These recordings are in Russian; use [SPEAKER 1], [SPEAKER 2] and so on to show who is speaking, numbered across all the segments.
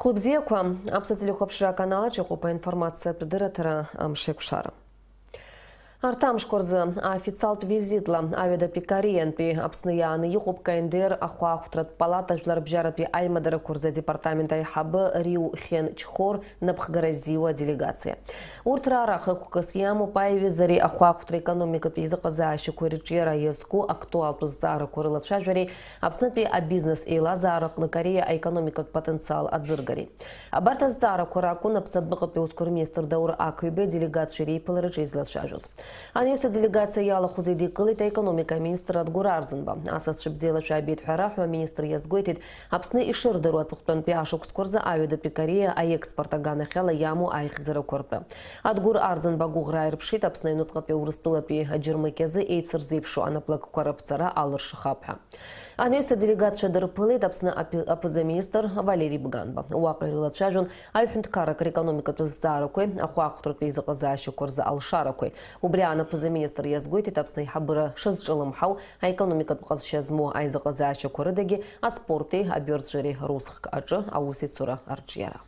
[SPEAKER 1] Хлопзеква, абсолютно хопшира канала, чехопа информация тудыратыра амшекшара. Артам шкорзы официал визитла авида пикариен пи апсныяны юхуп кайндер ахуахутрат палата жлар бжарат пи аймадара курза департамента айхабы Риу Хен Чхор напхгаразила делегация. Уртрара хакукас яму пайвизари ахуахутра экономика пи заказающий куричера езку актуал пыззара курылат шажвари апснат пи а бизнес и лазарак на Корея экономика потенциал адзыргари. Абарта зара кураку напсат быкат пи ускурмистр даур акюбе делегация рейпалары чейзлат шажус. Анюса делегация яла хузиди кылыта экономика министра Адгур Арзанба. Асас шибзела шабит хараху министр язгойтит апсны и шырдыру ацухтан пиашук скорза авида пикария а экспорта гана хела яму айхзера корпа. Адгур Арзанба гуграйр пшит апсны нуцкапе урыстула пи аджирмыкезы эйцер зипшу анаплак коррупцара алыр шахапха. Анюса делегация дырпылыт апсны апозаминистр Валерий Бганба. Уақырылат шажун айхунткарак экономика туззаракой ахуахутрат пейзаказающий корза алшаракой. Убриана позаминистр язгойтит апсны хабыра шызчылымхау экономика тузшазму айзаказающий корыдаги а спорты аберджери русх ачы аусицура арчьяра.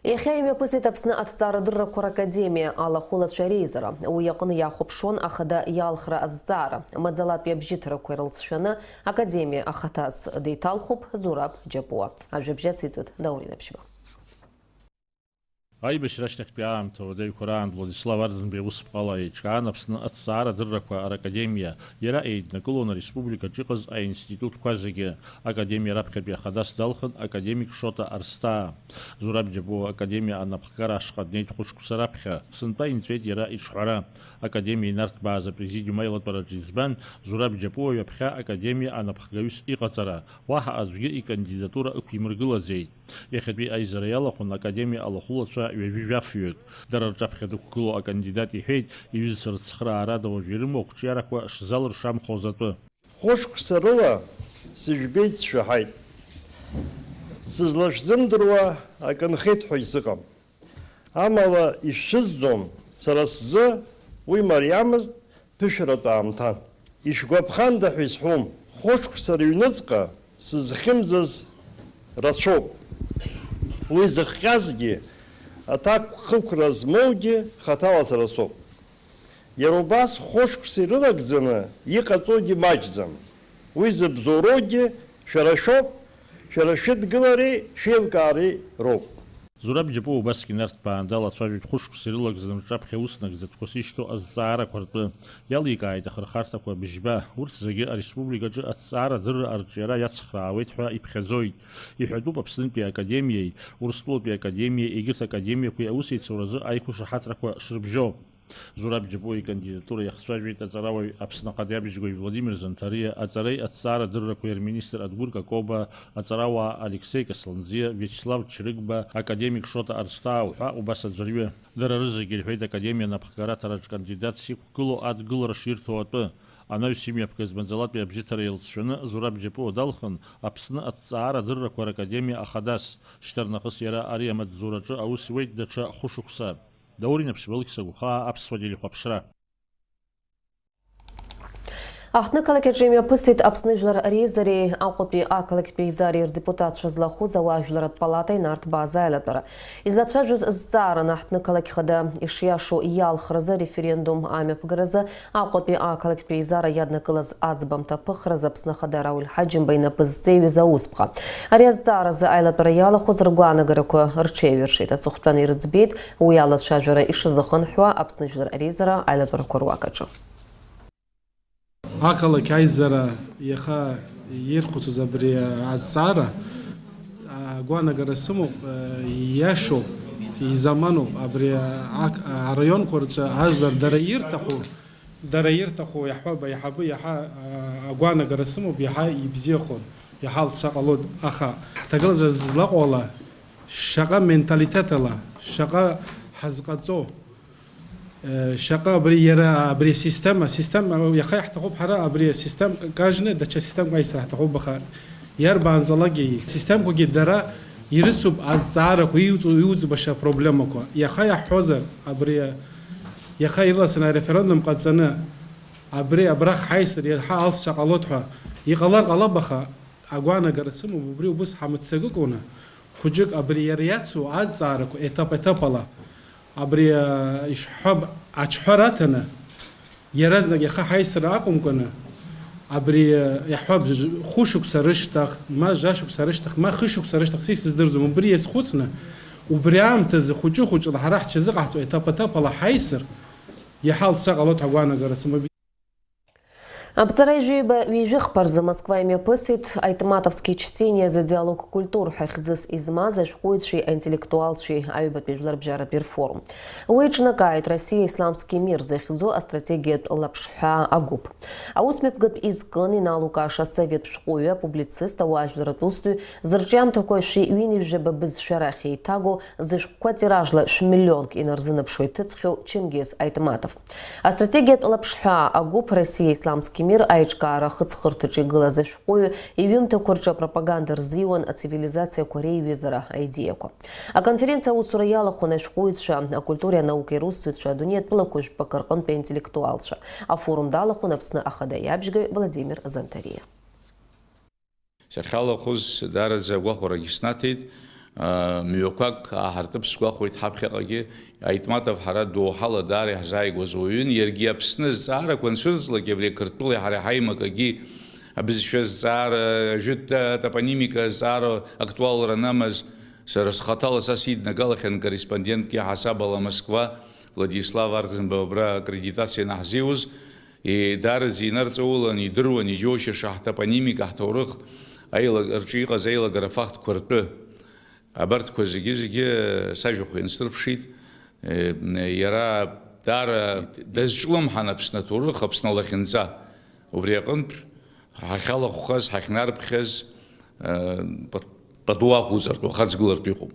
[SPEAKER 1] Ехайме пысит апсны атцара дырра кур академия ала хулат шарейзера. У якын яхопшон ахада ялхра азцара. Мадзалат пьябжитра куэрлцшаны академия ахатас дейталхуп зураб джапуа. Ажвебжет сицут даурина пшиба.
[SPEAKER 2] Айбеш рашнах пиам то дей Куран Владислав Арзан бевус палай чканапс на атсара дырраква академия яра эйд на колона республика чиказ а институт квазиге академия рабхаби хадас далхан академик шота арста зураб джабу академия анапхкара шкаднейт хушкусарабха сынпа интвет яра ишхара академия нарт база президиум айлат параджизбан зураб джабу япха академия анапхгавис иqatsara ваха азги и кандидатура укимргыла зей ехаби айзараяла хун академия аллахулатса вивяфют дарарчапхеду куло кандидати хейт и визер цхра арадово жирмок чараква шзалр шам хозату
[SPEAKER 3] Хошк сарыла сижбейт шахайт сызлаш зымдыруа аканхет хойсыгам амала ишшыззом сарасзы уй мариамыз пишрата амтан ишгвабханда хойсхум хошк сарюнызка сызхимзыз рачоп уй зыхказги атак хукраз моуди хаталас расоп. Ярубас хошк сирылагзана иқацоди мачзам. Уиза бзороди шарашоп, шарашит гылари шевкари роб.
[SPEAKER 2] Зураб джапу баски нарт пандала сважит хушк сирылагзам чапхе уснак заткосишто азара кварту ялика айда хархарта ква бижба уртзаги республика джа азара дыр арчера яцхравит ха ипхазой ихаду бапсын пи академией урстло пи академией игис академия куя усит суразы айкуша хатра ква шрбжо Зураб джапу и кандидатура яхсважит азаравой апсна кадябижгой Владимир Зантария азарей азара дыр куер министр Адгур Какоба азарава Алексей Касланзия Вячеслав Чрыгба академик Шота Арстау убаса джарве дарарызы гельфейт академия напхкара тарач кандидат сикуло адгыл расширтуату Она семья пказбанзалат пи абжитара елшвена Зураб джапу далхан апсна азара дыр куер академия ахадас штарнахыс яра ариамат зурачы аус вейт дача хушукса Даурина пшибалкиса гуха апсвадили хопшра.
[SPEAKER 1] Ахны калакеджемия пысит апсныжлар резари ауқутпи акалак пейзарир депутат шазлаху заважлар от палатай нарт база элатара. Излатша жуз зара нахтны калакихада ишяшу ялхраза референдум ами пграза ауқутпи акалак пейзара ядна кылаз ацбамта пыхраза пснахада рауль хаджим байна пызцею за успха. Арез зара за элатара яла хозаргуана гараку рчевершит. Ацухтан ирцбет уяла шажара ишазахан хуа апсныжлар резара элатара курвакачу.
[SPEAKER 4] Акала кайзара яха ерхуту забри азара гуана гарасыму яшо и заману абри район корча аждар дараиртаху яхаба яхабы яха гуана гарасыму яха ибзехо яхал шакалод аха тагал злaqola шаqa менталитетала шаqa хазqazo شقا بري يرى بري سيستم يخي حتخوب حرا بري سيستم كاجنه دچ سيستم كاي سرح تخوب بخار ير بانزلاگي سيستم كو گدرا يرسب ازار كو يوز بشا بروبلم كو يخي حوزر بري يخي راسنا ريفرندوم قد سنه بري ابرخ حيسر يحال شقالوتها يقلر قلبخه агуанагара сымоуп, убри убыс ҳамыццакыкәуны хәыҷык абри иара иацу азҵаарақәа етап-етапала абри ишҳәап аҽҳәара аҭаны иаразнак иаха ҳаисра акәымкәаны абри иаҳҳәап хәышықәса рышьҭах, ма жәашықәса рышьҭах, ма хышықәса рышьҭах са исыздырӡом, убри иазхәыцны убри аамҭазы хәыҷы-хәыҷла ҳара ҳҽазыҟаҳҵо етап-етапала ҳаисыр иаҳа лцәа ҟалоит агәаанагара сымоуп.
[SPEAKER 1] Абцара ижәиба ҩажәихԥарзы Москва имҩаԥысит аитматовски чтение за диалог культур ҳахьӡыс измаз ашәҟәыҩҩцәеи аинтеллектуалцәеи аҩбатәи жәларбжьаратәи рфорум. Уи иҿнакааит Россия исламский мир захьӡу астратегиатә лаԥшҳәаа агәыԥ. Аусмҩаԥгатә изкын иналукааша асовет шәҟәыҩҩы, апублицист, ауаажәларатә усзуҩ зырҿиамҭақәа шәи-ҩынҩажәаба бызшәа рахь еиҭагоу зышәҟәқәа тиражла шә-миллионк инарзынԥшуа иҭыҵхьоу Чингиз Айтматов. Астратегиатә лаԥшҳәаа агәыԥ Россия исламский мир аиҿкаара хыҵхырҭаҿы игылаз ашәҟәыҩҩы иҩымҭақәа рҿы апропаганда рзиуан ацивилизациақәа реиҩызара аидеиақәа. Аконференциа аусура иалахәын ашәҟәыҩҩцәа, акультуреи анаукеи русзуҩцәа, адунеиатәылақәа жәпак рҟынтәи аинтеллектуалцәа. Афорум далахәын Аԥсны ахада иабжьгаҩ Владимир Занҭариа.
[SPEAKER 5] Сахьалахәыз даараӡа агәахәарагьы снаҭеит. Мҩақәак ааҳартып сгәахәуеит ҳаԥхьаҟагьы Айтматов ҳара доуҳала даара иаҳзааигәаз уаҩын, иаргьы Аԥсны зҵаарақәа анцәырҵлак абри Қырҭтәылеи ҳара ҳаимакагьы абызшәа зҵаара, ажәытә топонимика зҵаара актуалра намаз сара схаҭала са сиднагалахьан корреспондентки ҳасабала Москва Владислав Арӡынба убра акредитациа наҳзиуз, даараӡа инарҵаулан, идыруан, иџьоушьаша ҳтопонимика, ҳҭоурых рҿы иҟаз аилагара фактқәа ртәы. Абарҭқәа зегьы сажәақәа инсырԥшит. Иара даара дазҿлымҳан Аԥсны аҭоурых, Аԥсны алахьынҵа. Убри аҟынтә ҳахьалахәхаз, ҳахьнарԥхьаз пату ақәуҵартә, ахаҵгылартә иҟоуп.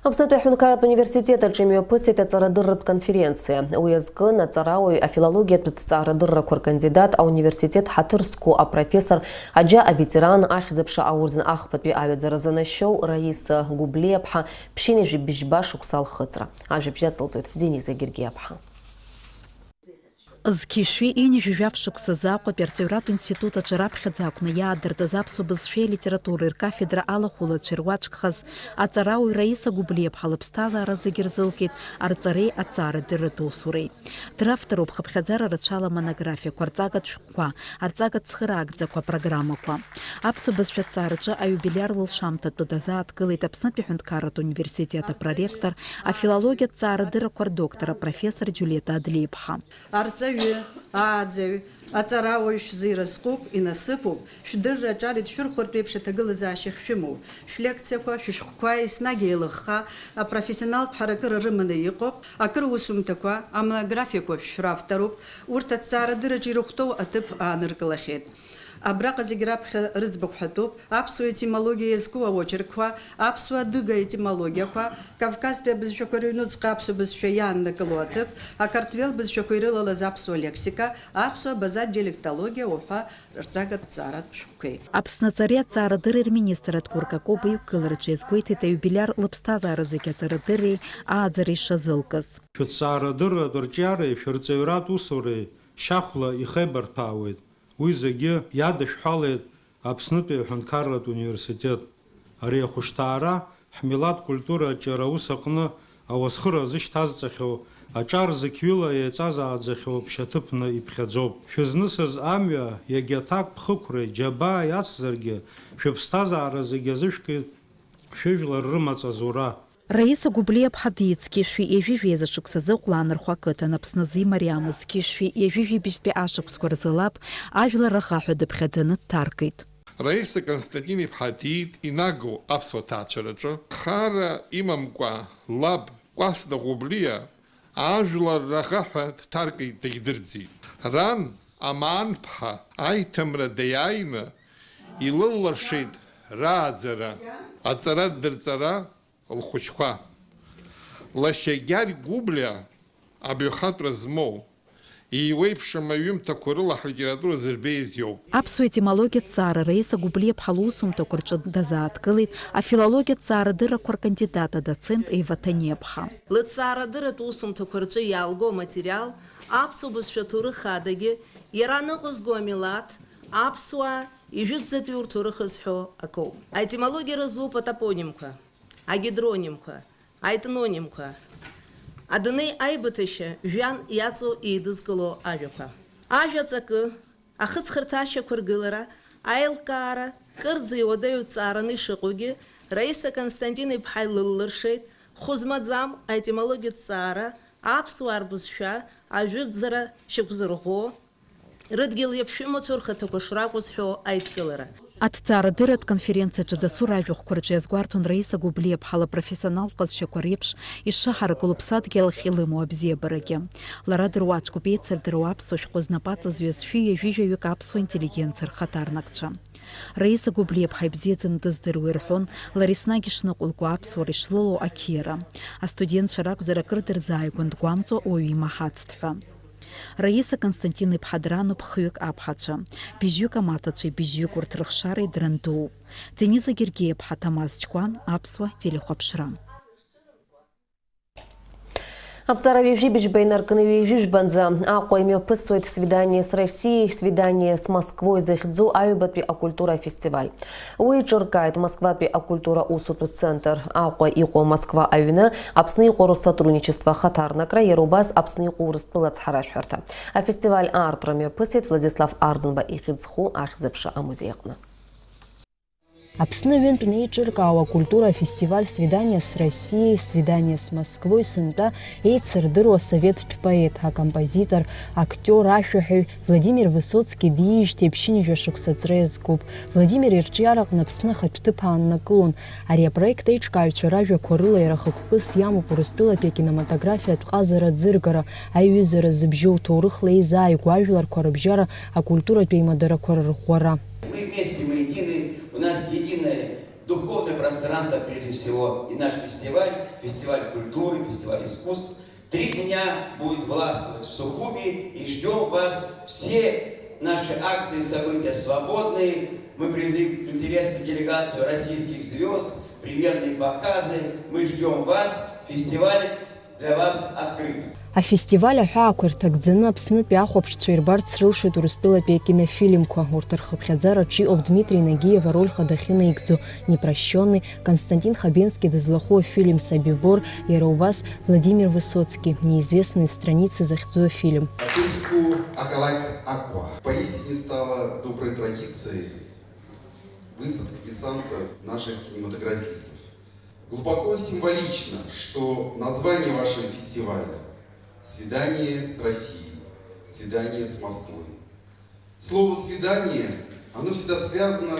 [SPEAKER 1] Аԥснытәи аҳәынҭқарратә университет аҿы имҩаԥысит аҵарадырратә конференциа. Уи азкын аҵарауаҩ афилологиатә ҭҵаарадыррақәа ркандидат, ауниверситет ҳаҭыр зқәу апрофессор, аџьа аветеран, ахьӡ-аԥша аурӡн ахԥатәи аҩаӡара занашьоу Раиса Гәыблиаԥҳа ԥшьынҩажәи быжьба шықәса лхыҵра. Ажәабжь ацылҵоит Дениза Гергиаԥҳа.
[SPEAKER 6] Зқьышәи инжәжәаф шықәсазы Аҟәатәи арҵаҩратә институт аҿы раԥхьаӡа акәны иаадыртыз аԥсуа бызшәеи литературеи ркафедра алахәылацәа ируаӡәкхаз аҵарауаҩ Раиса Гәыблиаԥҳа лыԥсҭазаара зегьы рзылкит арҵареи аҵаарадырратә усуреи. Дравторуп хыԥхьаӡара рацәала монографиақәа, арҵагатә шәҟәқәа, арҵагатә цхыраагӡақәа, апрограммақәа. Аԥсуа бызшәа ҭҵаараҿы аиубилиар лылшамҭатәы дазааҭгылеит Аԥснытәи аҳәынҭқарратә университет апроректор, афилологиатә ҭҵаарадыррақәа рдоктор, апрофессор Џьулиета Адлеиԥҳа.
[SPEAKER 7] Ааӡаҩ, аҵарауаҩ шәзиразҟуп, инасыԥуп, шәдырра аҿар идшәырхәыртә еиԥш аҭагылазаашьа шәымоуп. Шәлекциақәа, шәышәҟәқәа еснагь еилыхха, апрофессионалтә ҳаракыра рыманы иҟоуп, акыр усумҭақәа, амонографиақәа шәравторуп, урҭ аҭҵаарадырраҿы ирыхәҭоу аҭыԥ ааныркылахьеит. Абраҟа зегьы раԥхьа рыӡбахә ҳәатәуп, аԥсуа етимологиа иазку аочеркқәа, аԥсуа адыга етимологиақәа, Кавказтәи абызшәақәа рыҩнуҵҟа аԥсуа бызшәа иааннакыло аҭыԥ, акартвел бызшәақәа ирылалаз аԥсуа лексика, аԥсуа базатә диалектологиа уҳәа рҵагатә ҭҵааратә шәҟәқәеи.
[SPEAKER 6] Аԥсны аҵареи аҭҵаарадырреи рминистр Адкәыр Какоба иқәгылараҿы иазгәеиҭеит аиубилиар лыԥсҭазаара зегьы аҵарадырреи ааӡареи шазылкыз.
[SPEAKER 8] Шәыҭҵаарадырратә рҿиареи шәырҵаҩратә усуреи шьахәла ихеибарҭәаауеит. Уи зегьы иадышәҳәалеит Аԥснытәи аҳәынҭқарратә университет. Ари ахәышҭаара ҳмилаҭ культура аҿиара аус аҟны ауасхыра зышьҭазҵахьоу, аҿар зықьҩыла еиҵазааӡахьоу ԥшьаҭыԥны иԥхьаӡоуп. Шәызнысыз амҩа иагьаҭак ԥхықәреи џьабаа иацзаргьы шәыԥсҭазаара зегьы азышәкит шәыжәлар рымаҵазура.
[SPEAKER 6] Раиса Гәыблиаԥҳа дицқьышәи ижәижәи азашықәсазы ҟәланырхәа ақыҭан Аԥсны зимариамыз зқьышәи ижәижәи быжьтәи ашықәсқәа рзы-лап ажәлар рахаҳәа дыԥхьаӡаны дҭаркит.
[SPEAKER 9] Раиса Константин-иԥҳа диит инагоу аԥсуа ҭаацәараҿы хара имамкәа лаб Кәасҭа Гәыблиа ажәлар рахаҳәа дҭаркит, дагьдырӡит. Ран Амаан-ԥҳа аиҭамра даиааины илыллыршеит рааӡара, аҵаратә дырҵара лхәыҷқәа. Лашьа Гьаргь Гәыблиа абаҩхатәра змоу, иуеиԥшым аҩымҭақәа рыла ҳлитература зырбеиаз иоуп.
[SPEAKER 6] Аԥсуа етимологиа ҭҵаара Раиса Гәыблиаԥҳа лусумҭақәа рҿы дазааҭгылеит афилологиа ҭҵаарадыррақәа ркандидат адоцент Еива Ҭанеиԥҳа.
[SPEAKER 10] Лыҭҵаарадырратә усумҭақәа рҿы иаалго аматериал аԥсуа бызшәа ҭоурых адагьы, иара аныҟәызго амилаҭ, аԥсуаа ижәытәӡатәи урҭ урыхызҳәо акоуп. Аетимологиа рызуп атопонимқәа, агидронимқәа, аетнонимқәа, адунеи аибыҭашьа жәҩан иаҵоу еидызкыло ажәақәа. Ажәаҵакы, ахыҵхырҭашьақәа ргылара, аилкаара, кырӡа иуадаҩу ҵаараны ишыҟоугьы, Раиса Константин-иԥҳа илыллыршеит, хәы-змаӡам аетимологиатә ҵаара, аԥсуаа рбызшәа, ажәытәӡара шьақәзырӷәӷәо, рыдгьыл иаԥшәымаҭәоу рхаҭақәа шракәыз ҳәо аидкылара.
[SPEAKER 6] Аҭҵаарадырратә конференциаҿы дасу ражәахәқәа рҿы иазгәарҭон Раиса Гәыблиаԥҳа лапрофессионалтә ҟазшьақәа реиԥш ишыҳаракыло ԥсадгьыл ахь илымоу абзиабарагьы. Лара дыруаӡәкуп еицырдыруа аԥсуа шәҟәы знапаҵа зҩазшәи ҩажәижәаҩык аԥсуа интеллигенциа рхаҭарнакцәа. Раиса Гәыблиаԥҳа ибзиаӡаны дыздыруа ирҳәон, лара еснагь ишныҟәылго аԥсуара ишлыло ақьиара. Астудентцәа ракәзар акыр дырзааигәан дгәамҵуа уаҩы имаҳацт ҳәа. Раиса Константин-иԥҳа драноуп хҩык аԥҳацәа, быжьҩык амаҭацәеи быжьҩык урҭ рыхшареи драндууп. Дениза Гергиаԥҳа Ҭамаз Ҷкәан, аԥсуа телехәаԥшра.
[SPEAKER 1] Аԥҵара ҩажәибжьба инаркны ҩажәижәбанӡа Аҟәа имҩаԥысуеит свидание с Россией, свидание с Москвой захьӡу аҩбатәи акультура фестиваль. Уи иҿыркааит Москватәи акультура усутәы центр. Аҟәа иҟоу Москва аҩны, Аԥсны иҟоу Россотрудничество ахаҭарнакра, иара убас Аԥсны иҟоу Урыстәыла ацҳаражәҳәарҭа. Афестиваль аартра мҩаԥысит Владислав Арӡынба ихьӡхәы ахьӡ-аԥша амузеи аҟны.
[SPEAKER 11] Аԥсны ҩынтә неиҿыркаауа акультура фестиваль «Свидание с Россией, свидание с Москвой» сынтәа еицырдыруа советтә поет, акомпозитор, актиор, ашәаҳәаҩ Владимир Высоцки диижьҭеи ԥшьынҩажәа шықәса ҵра иазкуп. Владимир ирҿиараҟны Аԥсны ахатә ҭыԥ ааннакылон. Ари апроект аиҿкааҩцәа ражәақәа рыла иара хықәкыс иамоуп Урыстәылатәи акинематографиатә ҟазара аӡыргара, аиҩызара зыбжьоу ҭоурыхла еизааигәоу ажәларқәа рыбжьара, акультуратә еимадарақәа рырӷәӷәара.
[SPEAKER 12] Мы вместе, мы едины, у нас единое духовное пространство, прежде всего, и наш фестиваль, фестиваль культуры, фестиваль искусств. 3 дня будет властвовать в Сухуми, и ждем вас. Все наши акции, события свободные. Мы привезли интересную делегацию российских звезд, премьерные показы. Мы ждем вас. Фестиваль для вас открыт.
[SPEAKER 11] Афестиваль аҳәаақәа ирҭагӡаны Аԥснытәи ахәаԥшцәа ирбарц рылшоит Урыстәылатәи акинофильмқәа. Урҭ рхыԥхьаӡараҿы иҟоуп Дмитрий Нагиев ароль хада дахьынаигӡо, Непрощенный, Константин Хабенский дызлахәу афильм «Собибор», иара убас Владимир Высоцки, неизвестные страницы захьӡу афильм.
[SPEAKER 13] Тульску Акалак Аква поистине стала доброй традицией высадка десанта наших кинематографистов. Глубоко символично, что название вашего фестиваля «Свидание с Россией», «Свидание с Москвой». Слово «свидание», оно всегда связано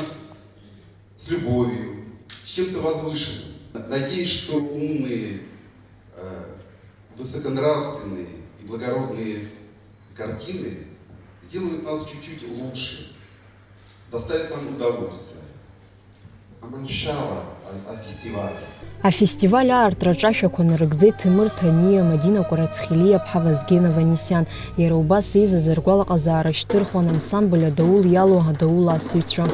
[SPEAKER 13] с любовью, с чем-то возвышенным. Надеюсь, что умные, высоконравственные и благородные картины сделают нас чуть-чуть лучше, доставят нам удовольствие. Аманшала о фестивале.
[SPEAKER 11] Афестиваль аартраҿы ашәақәа нарыгӡеит Ҭемыр Ҭаниа, Мадина Кәарацхелиаԥҳа, Вазген Аванесиан. Иара убас еизаз ргәалаҟазаара шьҭырхуан ансамбль адаул иалоу адаул асыҩцәа.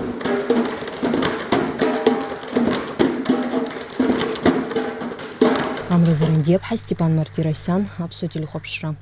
[SPEAKER 11] Амра Зарандиаԥҳа, Степан Мартиросиан, Аԥсуа телехәаԥшра.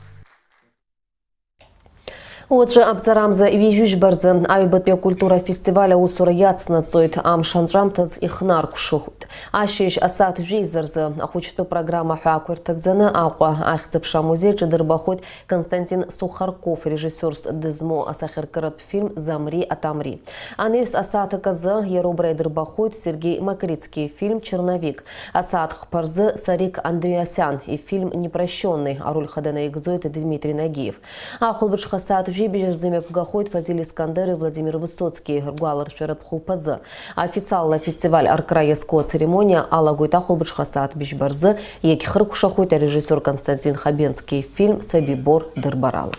[SPEAKER 1] Уаҵәы Аԥҵарамза ҩажәижәбаразы аҩбатәи акультура фестиваль аусура иацнаҵоит, амш анҵәамҭаз ихнаркәшоит. Ашьыжь асааҭ жәеизаразы ахәыҷтәы программа ҳәаақәа ирҭагӡаны Аҟәа ахьӡ-аԥша амузеиаҿы дырбахоит Константин Сухарков режиссиорс дызмоу асахьаркыратә фильм «Замри, отомри». Анаҩс асааҭак азы иара убра идырбахоит Сергей Макритский фильм «Черновик». Асааҭ хԥа Сарик Андреасиан ифильм «Непрощенный» ароль хада наигӡоит Дмитрий Нагиев. Ахәылбыҽха асааҭ жәибжьаразы имҩаԥгахоит Фазил Искандер и Владимир Высоцки ргәаларшәаратә хәылԥазы. Официалла фестиваль аркра иазку ацеремониа алагоит ахәылбыҽха асааҭ быжьба рзы иагьхыркәшахоит арежиссер Константин Хабенский фильм «Собибор» дырбарала.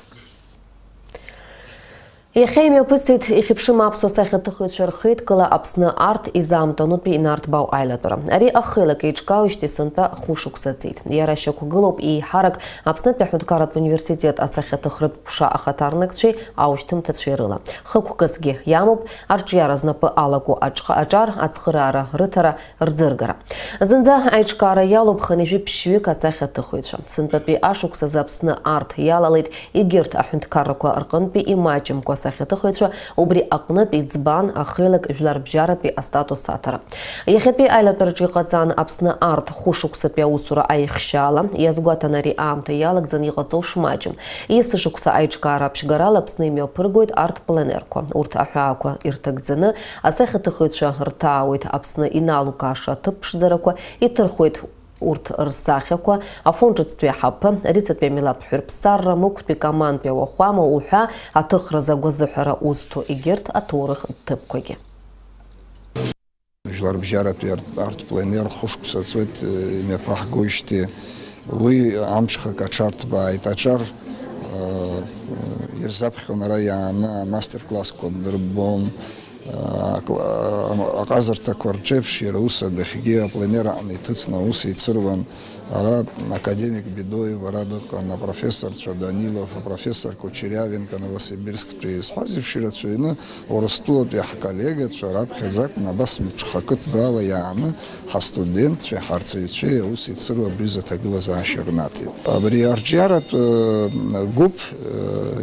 [SPEAKER 1] Иахьа имҩаԥысит ихьыԥшым аԥсуа сахьаҭыхыҩцәа рхеидкыла Аԥсны арт изаамҭанутәи инарҭбаау аилатәара. Ари ахылак еиҿкаауижьҭеи сынтәа хәышықәса ҵит. Иара шьақәгылоуп еиҳарак Аԥснытәи аҳәынҭқарратә университет асахьаҭыхратә ҟәша ахаҭарнакцәеи аушьҭымҭацәеи рыла. Хықәкысгьы иамоуп арҿиара знапы алаку аҿар, ацхыраара рыҭара, рӡыргара. Зынӡа аиҿкаара иалоуп хынҩажәи ԥшьҩык асахьаҭыхыҩцәа. Сынтәатәи ашықәсазы Аԥсны арт иалалеит егьырҭ аҳәынҭқаррақәа рҟынтәи имаҷымкәа асахьаҭыхыҩцәа убри аҟнытә иӡбан ахыҩлак жәларбжьаратәи астатус аҭара. Иахьатәи аилатәараҿы иҟаҵан Аԥсны арҭ хәышықәсатәи аусура аихшьаала иазгәаҭан ари аамҭа иалагӡаны иҟаҵоу шмаҷым. Есышықәса аиҿкаара аԥшьгарала Аԥсны имҩаԥыргоит арҭ пленерқәа. Урҭ аҳәаақәа ирҭагӡаны асахьаҭыхыҩцәа рҭаауеит Аԥсны иналукааша аҭыԥ ԥшӡарақәа, иҭырхуеит урҭ рсахьақәа, афонҿыцтәи аҳаԥы, рицатәи амилаҭтә ҳәырԥсарра, мықәтәи камантәи ауахәама уҳәа аҭыхразы агәазыҳәара узҭо егьырҭ аҭоурых ҭыԥқәагьы.
[SPEAKER 14] Жәларбжьаратәи арҭ-пленер хәышықәса ҵуеит имҩаԥаҳгоижьҭеи уи амҽхак аҽарҭбааит. Аҿар ирзаԥхьон ара иааны амастер-классқәа дырбон, аҟазарҭақәа рҿеиԥш иара ус адәахьгьы апленер аҟны иҭыҵны аус еицыруан. Ара академик Бедоев, ара дыҟан апрофессорцәа Данилов, апрофессор Кучерявенко Новосибирсктәи зҳәазеиԥш ирацәаҩны Урыстәылатәи ҳколлегацәа раԥхьаӡа акәын абас мҽхакы ҭбаала иааны ҳастудентцәеи ҳарҵаҩцәеи аус еицыруа абри аҭагылазаашьа рнаҭеит. Абри арҿиаратә гәыԥ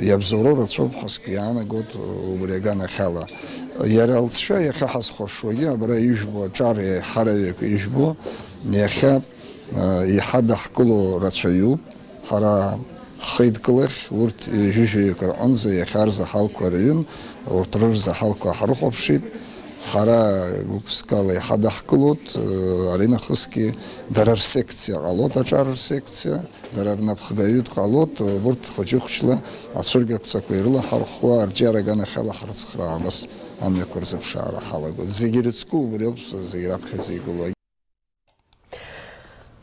[SPEAKER 14] иабзоуроу рацәоуп ҳазқәа иаанагоит убри аганахьала. Иара алҵшәа иахьа ҳазхәаршуагьы абра ижәбо аҿар ҳараҩык ижәбо иахьа иҳадаҳкыло рацәаҩуп. Ҳара ҳхеидкылахь урҭ ижәыжәҩык рҟынӡа иахьа рзаҳалқәа рыҩын, урҭ рырзаҳалқәа ҳрыхәаԥшит. Ҳара гәыԥскала иҳадаҳкылоит, ари нахысгьы дара рсекциа ҟалоит, аҿар рсекциа, дара рнапхгаҩы дҟалоит, урҭ хәыҷы-хәыҷла ацәыргақәҵақәа ирылаҳархәуа арҿиара аганахьала ҳрыцхраауа абас амҩақәа рзыԥшаара ҳалагоит. Зегьы ирыцку убри ауп, зегьы раԥхьаӡа игылоу.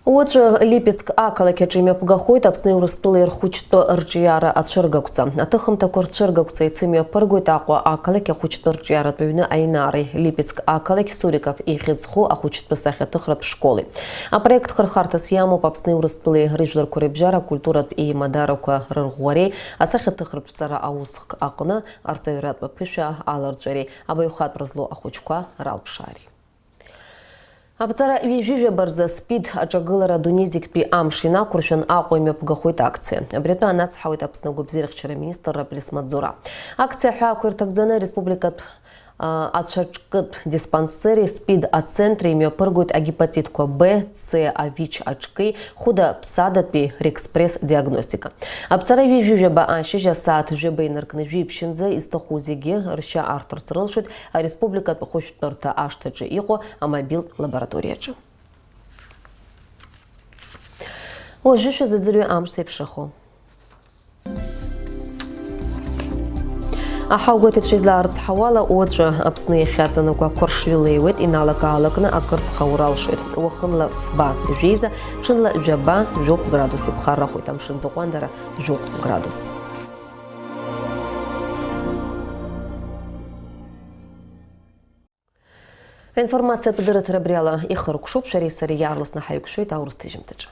[SPEAKER 1] Уаҵәы Липецк ақалақь аҿы имҩаԥгахоит Аԥсны Урыстәыла ирхәыҷтәы рҿиара ацәыргақәҵа. Аҭыхымҭақәа рцәыргақәҵа ицымҩаԥыргоит Аҟәа ақалақь ахәыҷтәы рҿиаратә ҩны аинари, Липецк ақалақь Суриков ихьыӡху ахәыҷтәы сахьаҭыхратә школи. Апроект хырхарҭас иамоуп Аԥсны Урыстәылеи рыжәларқәа рыбжьара акультуратә еимадарақәа рырӷәӷәареи, асахьаҭыхратә ҵара аусх аҟны арҵаҩратә аԥышәа аларҵәареи, абаҩхатәра злоу ахәыҷқәа ралԥшаареи. Аԥҵара ҩежәижәабарзы спид аҿагылара дунеизиктәи амш инақәыршәан Аҟәа имҩаԥгахоит акциа. Абри атәы анацҳауеит Аԥсны агәабзиарахьчара министр Раплис Маӡура. Акциа аҳәаақәа ирҭагӡаны республикатә ацәаҿкытә диспансери спид ацентри имҩаԥыргоит агепатитқәа Б, С, АВИЧ аҿки, хәыда-ԥсадатәи реекспресс диагностика. Аԥҵара ҩежәижәаба ашьыжь асааҭ жәаба инаркны жәиԥшьынӡа изҭаху зегьы ршьа аарҭарц рылшоит ареспубликатә хәышәтәырҭа ашҭаҿы иҟоу амобилтә лабораториаҿы. Уажәы шәазыӡырҩы амш зеиԥшрахо. Аҳаугәеит излаарыцҳауала уаҵәы Аԥсны иахьаҵанакуа Қәаршҩы-Леиуеит иналак-аалакны акырцха уралшоит. Уахынла фба жәеиза, ҽынла жәаба жәохә градус иԥхаррахоит. Амшын ҵыҟәандара жәохә градус. Информациатә дырыҭара абри ала ихыркәшоуп, шәареи сареи иаарласны ҳаиқәшәоит аурыс ҭыжьымҭаҿы.